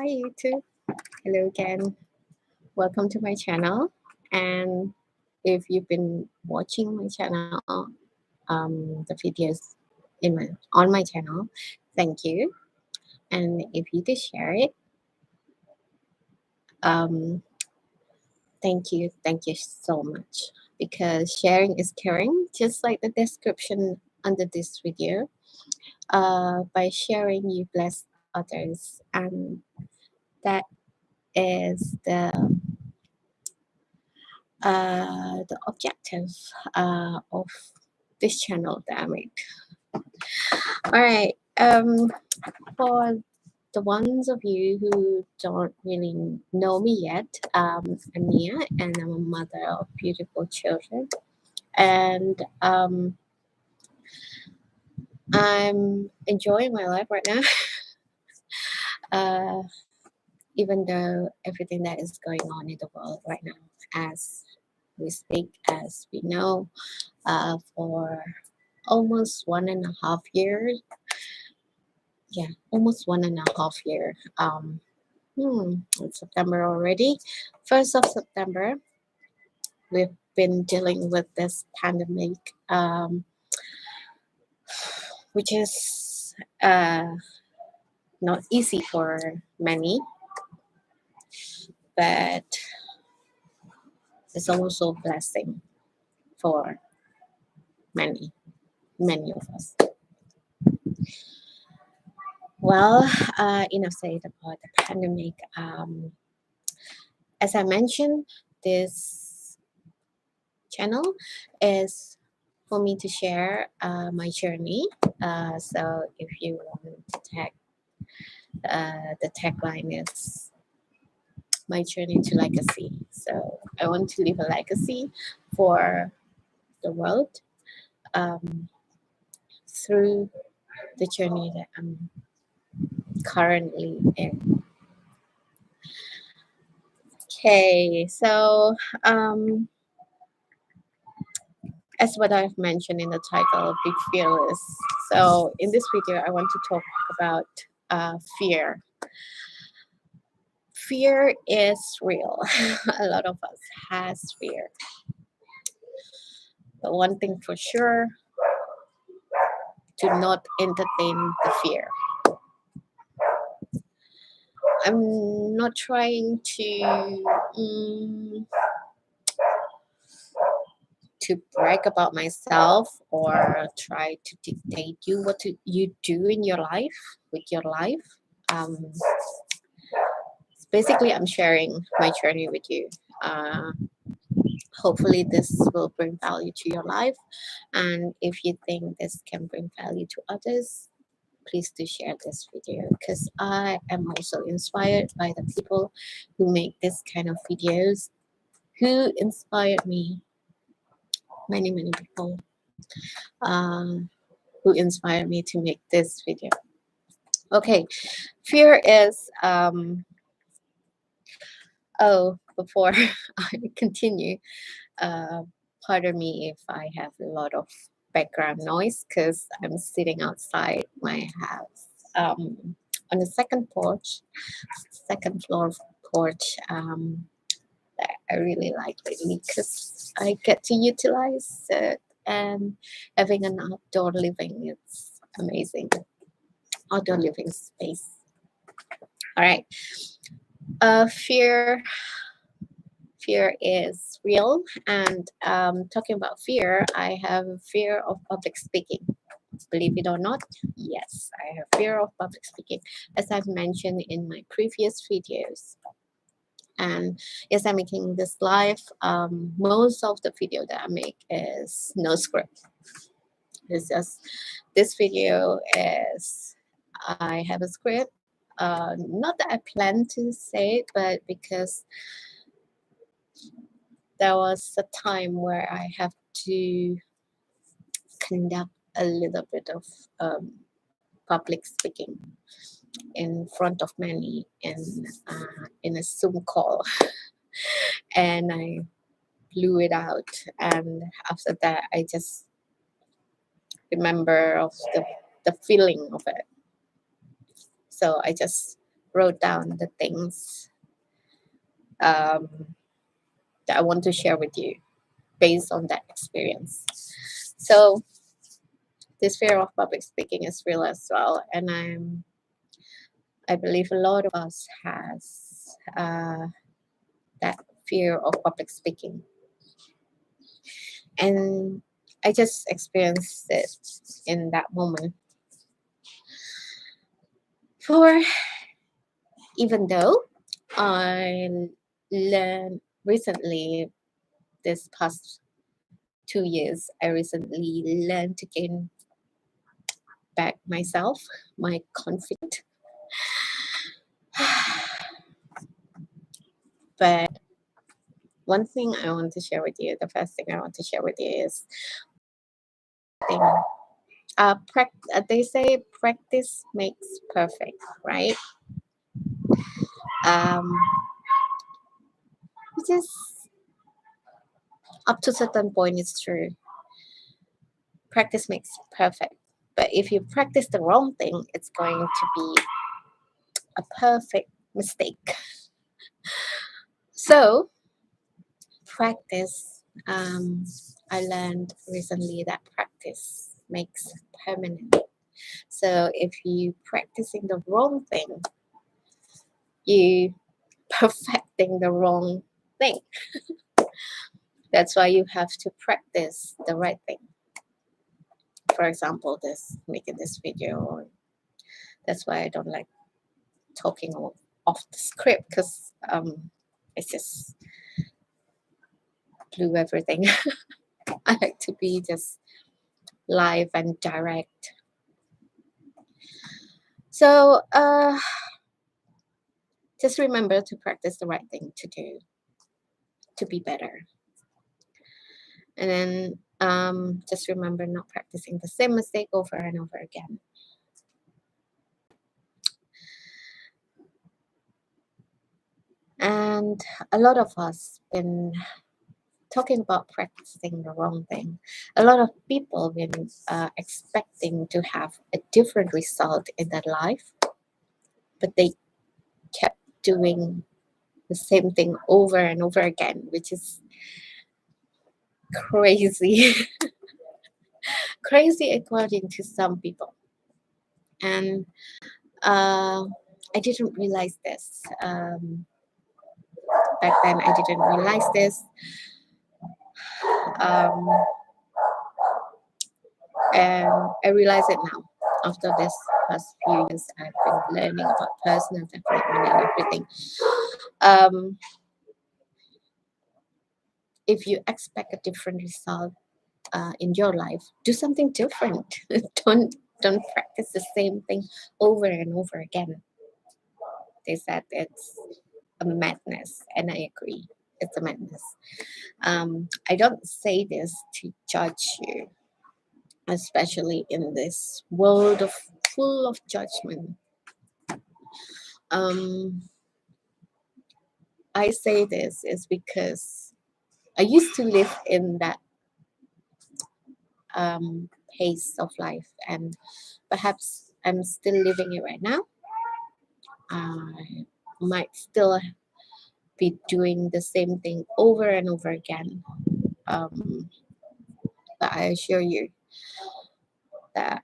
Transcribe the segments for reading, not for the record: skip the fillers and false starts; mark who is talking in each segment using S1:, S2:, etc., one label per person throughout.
S1: Hi YouTube. Hello again. Welcome to my channel. And if you've been watching my channel, the videos on my channel, thank you. And if you did share it, um, thank you so much. Because sharing is caring, just like the description under this video. By sharing, you bless others, and that is the objective of this channel that I make. All right. For the ones of you who don't really know me yet, I'm Mia, and I'm a mother of beautiful children. And I'm enjoying my life right now, uh, even though everything that is going on in the world right now, as we speak, as we know, for almost 1.5 years. Yeah, almost 1.5 year. It's September already. 1st of September, we've been dealing with this pandemic, which is not easy for many, but it's also a blessing for many, many of us. Well, enough said about the pandemic. As I mentioned, this channel is for me to share my journey. So if you want to tag, the tagline is my journey to legacy. So I want to leave a legacy for the world through the journey that I'm currently in. Okay, so as what I've mentioned in the title, Be Fearless. So in this video, I want to talk about fear. Fear is real. A lot of us has fear. But one thing for sure, do not entertain the fear. I'm not trying to brag about myself or try to dictate you what you do in your life with your life. Basically, I'm sharing my journey with you. Hopefully this will bring value to your life, and if you think this can bring value to others, please do share this video, because I am also inspired by the people who make this kind of videos, who inspired me. Many people who inspired me to make this video. Okay, fear is before I continue, pardon me if I have a lot of background noise, because I'm sitting outside my house on the second floor porch, that I really like lately, because I get to utilize it, and having an outdoor living, it's amazing. Outdoor living space. All right. Fear is real, and talking about fear, I have fear of public speaking. Believe it or not, yes, I have fear of public speaking, as I've mentioned in my previous videos. And yes, I'm making this live. Most of the video that I make is no script. It's just, this video is, I have a script. Not that I plan to say it, but because there was a time where I have to conduct a little bit of public speaking in front of many in a Zoom call, and I blew it out. And after that, I just remember of the feeling of it. So I just wrote down the things that I want to share with you based on that experience. So this fear of public speaking is real as well, and I believe a lot of us has that fear of public speaking, and I just experienced it in that moment. For even though I learned recently, this past 2 years, I recently learned to gain back myself, my confidence. But one thing I want to share with you, the first thing I want to share with you is thing. They say practice makes perfect, right? Um, which is up to a certain point, it's true. Practice makes perfect. But if you practice the wrong thing, it's going to be a perfect mistake. So, practice, I learned recently that practice makes permanent. So, if you practicing the wrong thing, you perfecting the wrong thing. That's why you have to practice the right thing. For example, this making this video. That's why I don't like talking off the script, because it's just blew everything. I like to be just live and direct. So just remember to practice the right thing to do to be better. And then just remember not practicing the same mistake over and over again. And a lot of us been talking about practicing the wrong thing. A lot of people been expecting to have a different result in their life, but they kept doing the same thing over and over again, which is crazy. Crazy according to some people. And I didn't realize this. Back then, I didn't realize this. Um, and I realize it now. After this past few years, I've been learning about personal development and everything. If you expect a different result in your life, do something different. don't practice the same thing over and over again. They said it's a madness, and I agree. It's a madness. I don't say this to judge you, especially in this world of full of judgment. I say this is because I used to live in that pace of life, and perhaps I'm still living it right now. I might still be doing the same thing over and over again. But I assure you that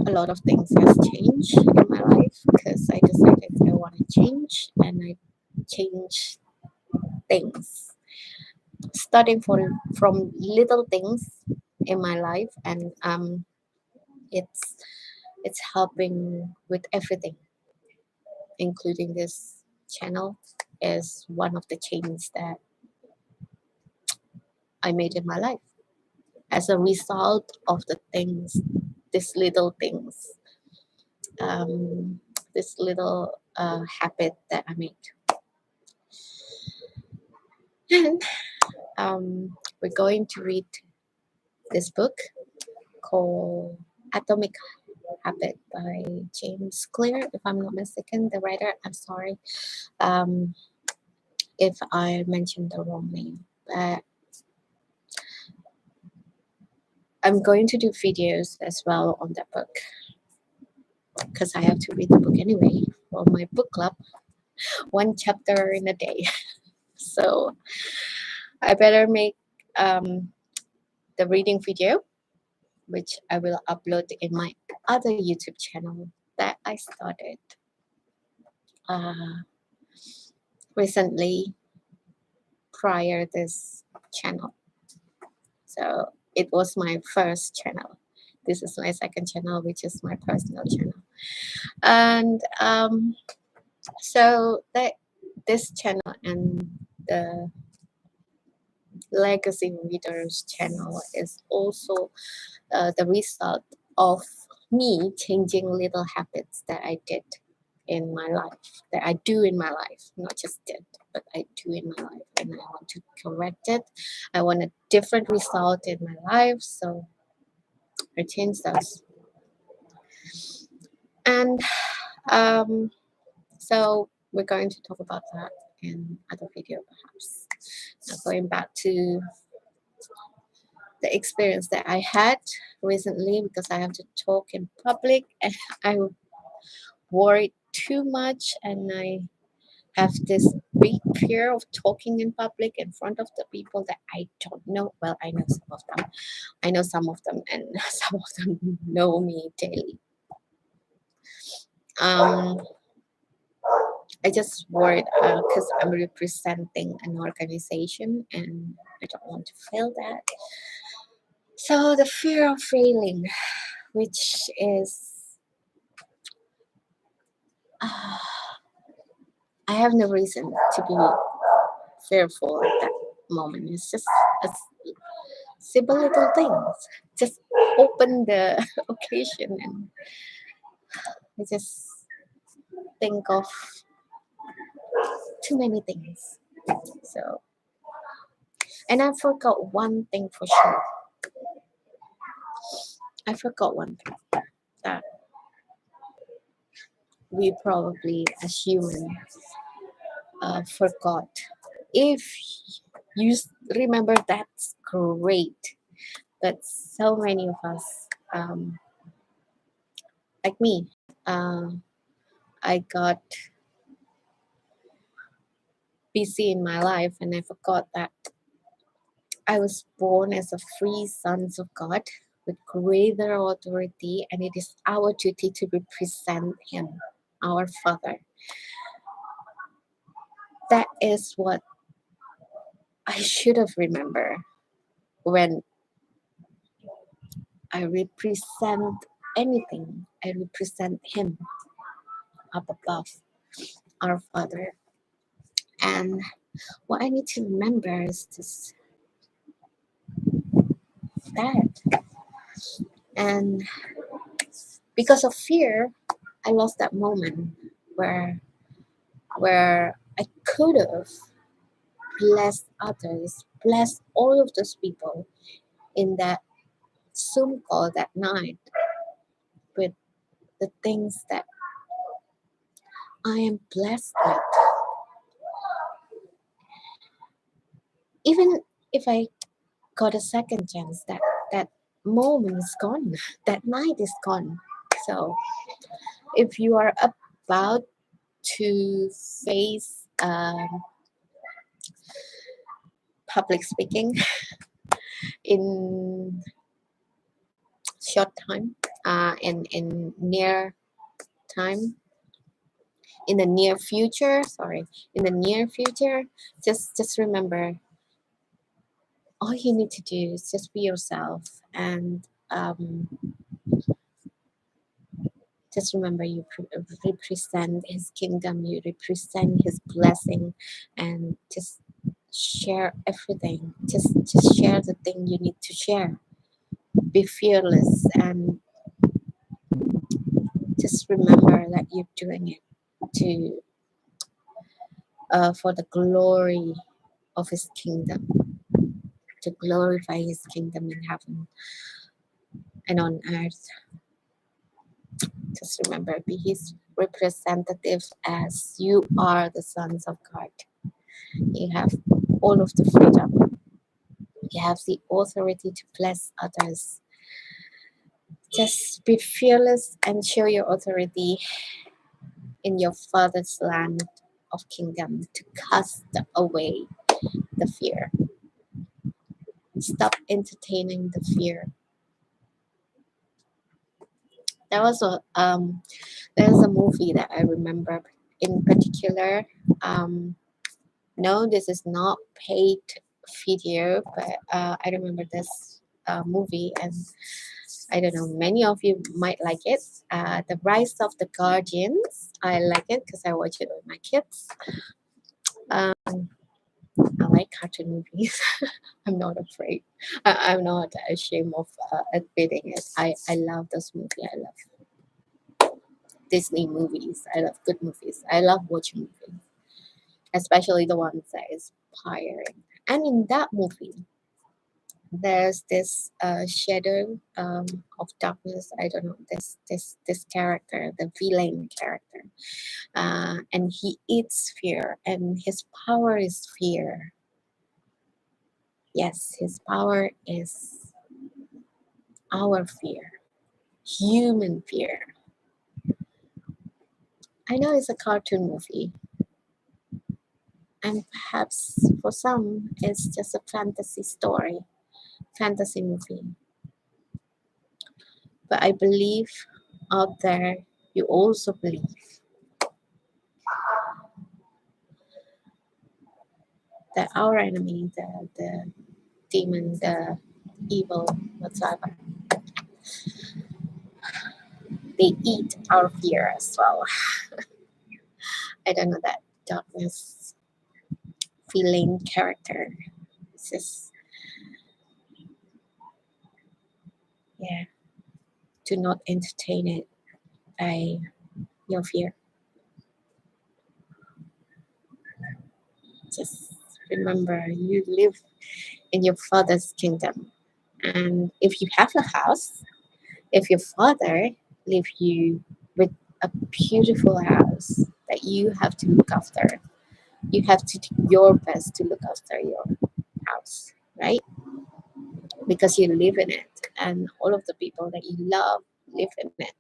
S1: a lot of things has changed in my life, because I decided I want to change, and I changed things, starting from little things in my life, and it's it's helping with everything, including this channel is one of the changes that I made in my life as a result of the things, these little things, this little habit that I made. And we're going to read this book called Atomic Habit by James Clear, if I'm not mistaken, the writer. I'm sorry if I mentioned the wrong name, but I'm going to do videos as well on that book, because I have to read the book anyway for my book club, one chapter in a day. So I better make the reading video, which I will upload in my other YouTube channel that I started uh, recently prior this channel. So it was my first channel. This is my second channel, which is my personal channel. And so that this channel and the Legacy Readers channel is also the result of me changing little habits that I did in my life, that I do in my life, not just did, but I do in my life, and I want to correct it. I want a different result in my life, so I changed those. And so we're going to talk about that in other video perhaps. Now going back to the experience that I had recently, because I have to talk in public and I worried too much, and I have this big fear of talking in public in front of the people that I don't know. Well, I know some of them. I know some of them, and some of them know me daily. I just worried because I'm representing an organization and I don't want to fail that. So the fear of failing, which is I have no reason to be fearful at that moment. It's just a simple little things. Just open the occasion and I just think of too many things. So, and I forgot one thing for sure. I forgot one thing that we probably as humans forgot. If you remember, that's great. But so many of us, like me, uh, I got busy in my life and I forgot that I was born as a free sons of God with greater authority, and it is our duty to represent Him, our Father. That is what I should have remembered when I represent anything. I represent Him up above, our Father. And what I need to remember is this that. And because of fear, I lost that moment where I could have blessed others, blessed all of those people in that Zoom call that night with the things that I am blessed with. Even if I got a second chance, that moment is gone. That night is gone. So if you are about to face public speaking in short time, in near time, in the near future, in the near future, just remember, all you need to do is just be yourself, and just remember you represent His kingdom, you represent His blessing, and just share everything. Just share the thing you need to share. Be fearless, and just remember that you're doing it to for the glory of His kingdom, to glorify His kingdom in heaven and on earth. Just remember, be His representative as you are the sons of God. You have all of the freedom. You have the authority to bless others. Just be fearless and show your authority in your father's land of kingdom to cast away the fear. Stop entertaining the fear. There was there's a movie that I remember in particular. No, this is not paid video, but I remember this movie, and I don't know, many of you might like it. The Rise of the Guardians. I like it because I watch it with my kids. Um, I like cartoon movies. I'm not afraid. I'm not ashamed of admitting it. I love this movie. I love Disney movies. I love good movies. I love watching movies, especially the ones that is inspiring. And in that movie, there's this shadow of darkness. I don't know, this character, the villain character, and he eats fear, and his power is fear. Yes, his power is our fear, human fear. I know it's a cartoon movie, and perhaps for some it's just a fantasy story, fantasy movie. But I believe out there you also believe that our enemy, the demon, the evil, whatsoever, they eat our fear as well. I don't know, that darkness feeling character. It's just, yeah, do not entertain it by your fear. Just remember you live in your father's kingdom. And if you have a house, if your father leave you with a beautiful house that you have to look after, you have to do your best to look after your house, right? Because you live in it and all of the people that you love live in it.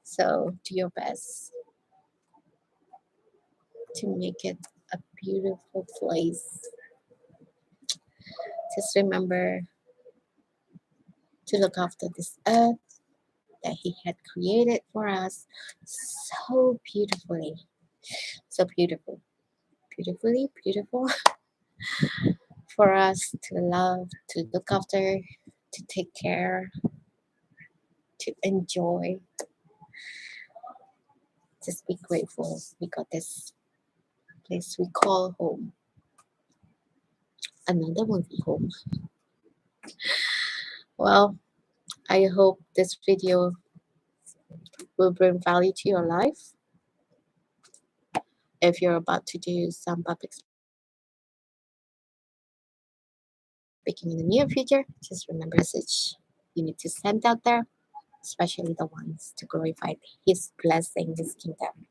S1: So do your best to make it a beautiful place. Just remember to look after this earth that he had created for us so beautifully. So beautiful. Beautifully beautiful for us to love, to look after, to take care, to enjoy. Just be grateful we got this place we call home. Another movie home. Well, I hope this video will bring value to your life. If you're about to do some public speaking in the near future, just remember the message you need to send out there, especially the ones to glorify His blessing, His kingdom.